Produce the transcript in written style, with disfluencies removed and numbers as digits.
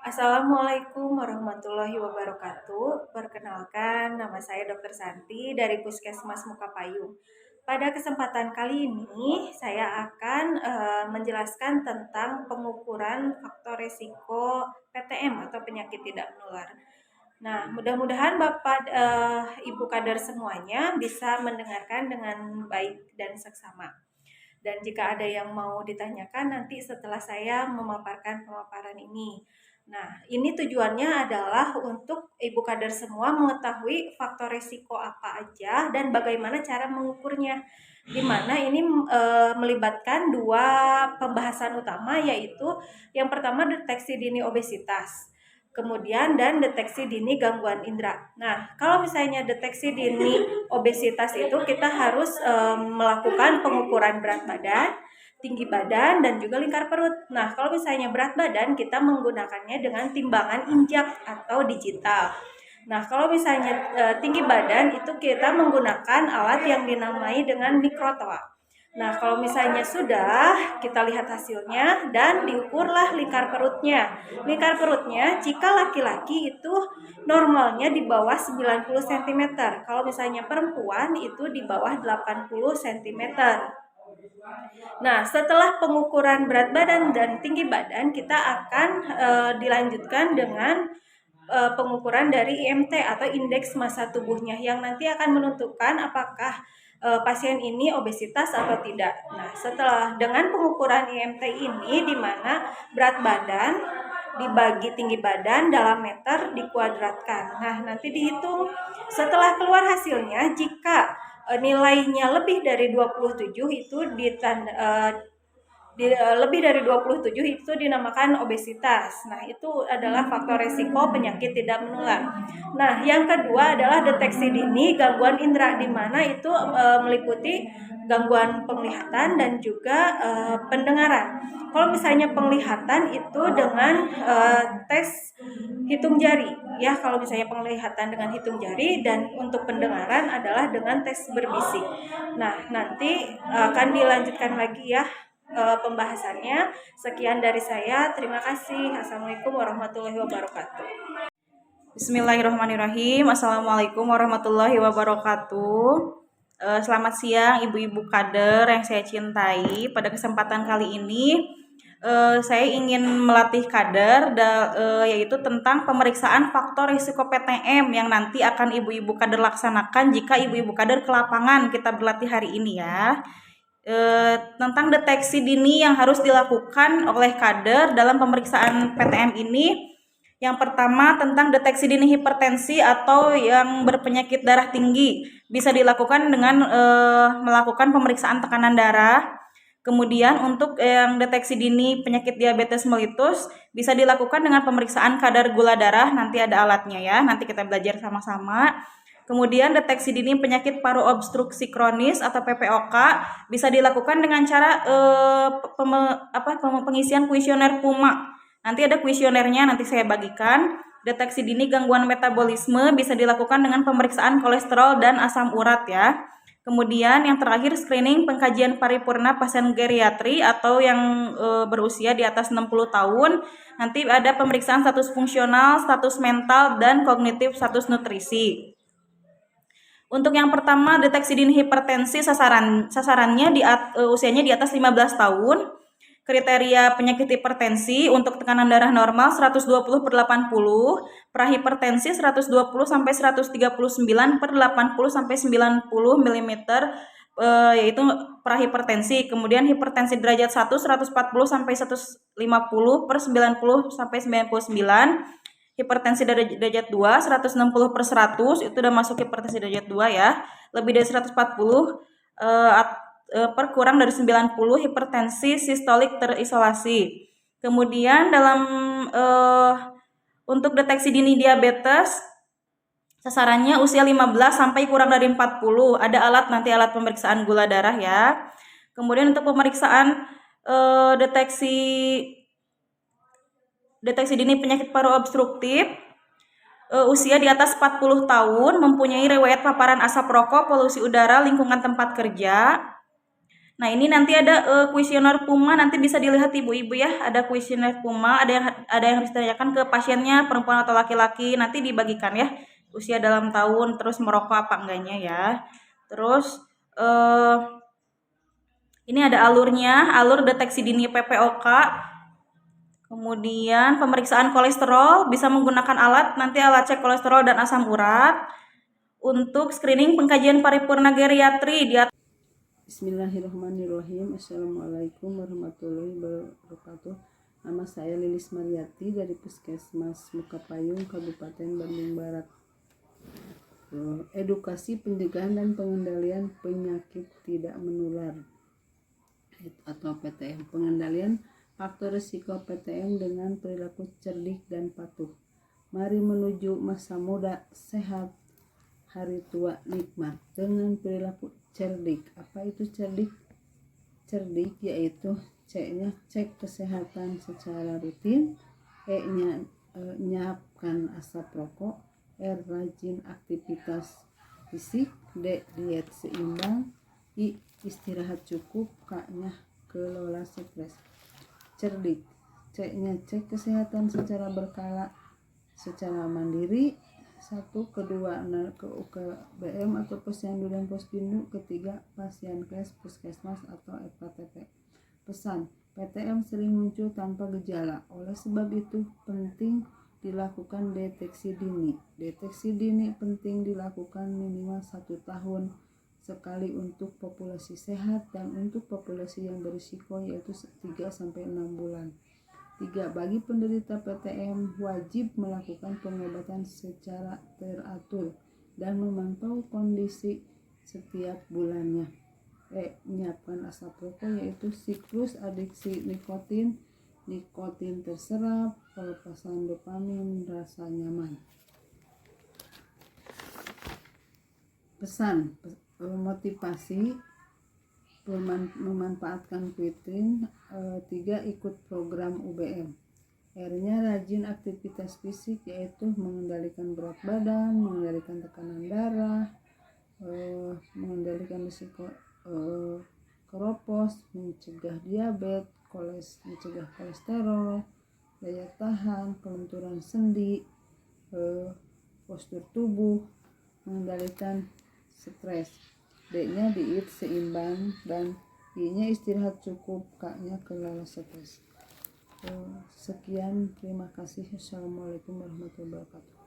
Assalamualaikum warahmatullahi wabarakatuh. Perkenalkan, nama saya Dr. Santi dari Puskesmas Mukapayu. Pada kesempatan kali ini, saya akan menjelaskan tentang pengukuran faktor risiko PTM atau penyakit tidak menular. Nah, mudah-mudahan Bapak, Ibu kader semuanya bisa mendengarkan dengan baik dan seksama. Dan jika ada yang mau ditanyakan nanti setelah saya memaparkan pemaparan ini. Nah, ini tujuannya adalah untuk Ibu kader semua mengetahui faktor risiko apa aja dan bagaimana cara mengukurnya. Di mana ini melibatkan dua pembahasan utama, yaitu yang pertama deteksi dini obesitas. Kemudian dan deteksi dini gangguan indera. Nah, kalau misalnya deteksi dini obesitas itu kita harus melakukan pengukuran berat badan, tinggi badan, dan juga lingkar perut. Nah, kalau misalnya berat badan kita menggunakannya dengan timbangan injak atau digital. Nah, kalau misalnya tinggi badan itu kita menggunakan alat yang dinamai dengan mikrotoa. Nah, kalau misalnya sudah, kita lihat hasilnya dan diukurlah lingkar perutnya. Lingkar perutnya jika laki-laki itu normalnya di bawah 90 cm. Kalau misalnya perempuan itu di bawah 80 cm. Nah, setelah pengukuran berat badan dan tinggi badan, kita akan dilanjutkan dengan pengukuran dari IMT atau indeks massa tubuhnya yang nanti akan menentukan apakah pasien ini obesitas atau tidak. Nah, setelah dengan pengukuran IMT ini di mana berat badan dibagi tinggi badan dalam meter dikuadratkan. Nah, nanti dihitung setelah keluar hasilnya jika nilainya lebih dari 27 itu lebih dari 27 itu dinamakan obesitas. Nah, itu adalah faktor resiko penyakit tidak menular. Nah, yang kedua adalah deteksi dini gangguan indera, di mana itu meliputi gangguan penglihatan dan juga pendengaran. Kalau misalnya penglihatan itu dengan tes hitung jari, ya. Kalau misalnya penglihatan dengan hitung jari, dan untuk pendengaran adalah dengan tes berbisik. Nah, nanti akan dilanjutkan lagi ya pembahasannya. Sekian dari saya. Terima kasih. Assalamualaikum warahmatullahi wabarakatuh. Bismillahirrahmanirrahim. Assalamualaikum warahmatullahi wabarakatuh. Selamat siang ibu-ibu kader yang saya cintai. Pada kesempatan kali ini saya ingin melatih kader yaitu tentang pemeriksaan faktor risiko PTM yang nanti akan ibu-ibu kader laksanakan jika ibu-ibu kader ke lapangan kita berlatih hari ini ya. Tentang deteksi dini yang harus dilakukan oleh kader dalam pemeriksaan PTM ini. Yang pertama tentang deteksi dini hipertensi atau yang berpenyakit darah tinggi bisa dilakukan dengan melakukan pemeriksaan tekanan darah. Kemudian untuk yang deteksi dini penyakit diabetes mellitus bisa dilakukan dengan pemeriksaan kadar gula darah, nanti ada alatnya ya, nanti kita belajar sama-sama. Kemudian deteksi dini penyakit paru obstruksi kronis atau PPOK bisa dilakukan dengan cara pengisian kuesioner PUMA. Nanti ada kuesionernya, nanti saya bagikan. Deteksi dini gangguan metabolisme bisa dilakukan dengan pemeriksaan kolesterol dan asam urat ya. Kemudian yang terakhir screening pengkajian paripurna pasien geriatri atau yang berusia di atas 60 tahun. Nanti ada pemeriksaan status fungsional, status mental, dan kognitif status nutrisi. Untuk yang pertama deteksi dini hipertensi sasarannya usianya di atas 15 tahun. Kriteria penyakit hipertensi untuk tekanan darah normal 120/80, prahipertensi 120 sampai 139/80 sampai 90 mm, yaitu prahipertensi. Kemudian hipertensi derajat 1 140 sampai 150/90 sampai 99. Hipertensi derajat 2 160/100 itu udah masuk hipertensi derajat 2 ya. Lebih dari 140 per kurang dari 90 hipertensi sistolik terisolasi. Kemudian dalam untuk deteksi dini diabetes sasarannya usia 15 sampai kurang dari 40. Ada alat, nanti alat pemeriksaan gula darah ya. Kemudian untuk pemeriksaan deteksi dini penyakit paru obstruktif, usia di atas 40 tahun, mempunyai riwayat paparan asap rokok, polusi udara, lingkungan tempat kerja. Nah, ini nanti ada kuesioner PUMA, nanti bisa dilihat ibu-ibu ya. Ada kuesioner PUMA, ada yang harus ditanyakan ke pasiennya perempuan atau laki-laki. Nanti dibagikan ya. Usia dalam tahun, terus merokok apa enggaknya ya. Terus ini ada alurnya, alur deteksi dini PPOK. Kemudian pemeriksaan kolesterol bisa menggunakan nanti alat cek kolesterol dan asam urat. Untuk screening pengkajian paripurna geriatri Bismillahirrahmanirrahim. Assalamualaikum warahmatullahi wabarakatuh. Nama saya Lilis Mariati dari Puskesmas Mukapayung, Kabupaten Bandung Barat. Edukasi pencegahan dan pengendalian penyakit tidak menular atau PTM. Pengendalian faktor risiko PTM dengan perilaku cerdik dan patuh. Mari menuju masa muda sehat, hari tua nikmat dengan perilaku cerdik. Apa itu cerdik? Cerdik yaitu C-nya cek kesehatan secara rutin, E-nya nyiapkan asap rokok, R rajin aktivitas fisik, D diet seimbang, I istirahat cukup, K-nya kelola stres. Cerdik, C-nya cek kesehatan secara berkala, secara mandiri, 1, kedua ke UKBM atau posyandu dan posdindu, ketiga pasien kes puskesmas atau FKTP. Pesan, PTM sering muncul tanpa gejala, oleh sebab itu penting dilakukan deteksi dini. Deteksi dini penting dilakukan minimal 1 tahun sekali untuk populasi sehat dan untuk populasi yang berisiko yaitu 3-6 bulan. 3. Bagi penderita PTM wajib melakukan pengobatan secara teratur dan memantau kondisi setiap bulannya. Menyiapkan asap rokok yaitu siklus adiksi nikotin, nikotin terserap, pelepasan dopamin, rasa nyaman. Pesan, motivasi memanfaatkan Quitrin. 3. Ikut program UBM. R-nya rajin aktivitas fisik yaitu mengendalikan berat badan, mengendalikan tekanan darah, mengendalikan risiko keropos, mencegah diabetes, mencegah kolesterol, daya tahan, kelenturan sendi, postur tubuh, mengendalikan stres. D-nya diet seimbang dan I-nya istirahat cukup, K-nya kelola stres. Sekian, terima kasih. Assalamualaikum warahmatullahi wabarakatuh.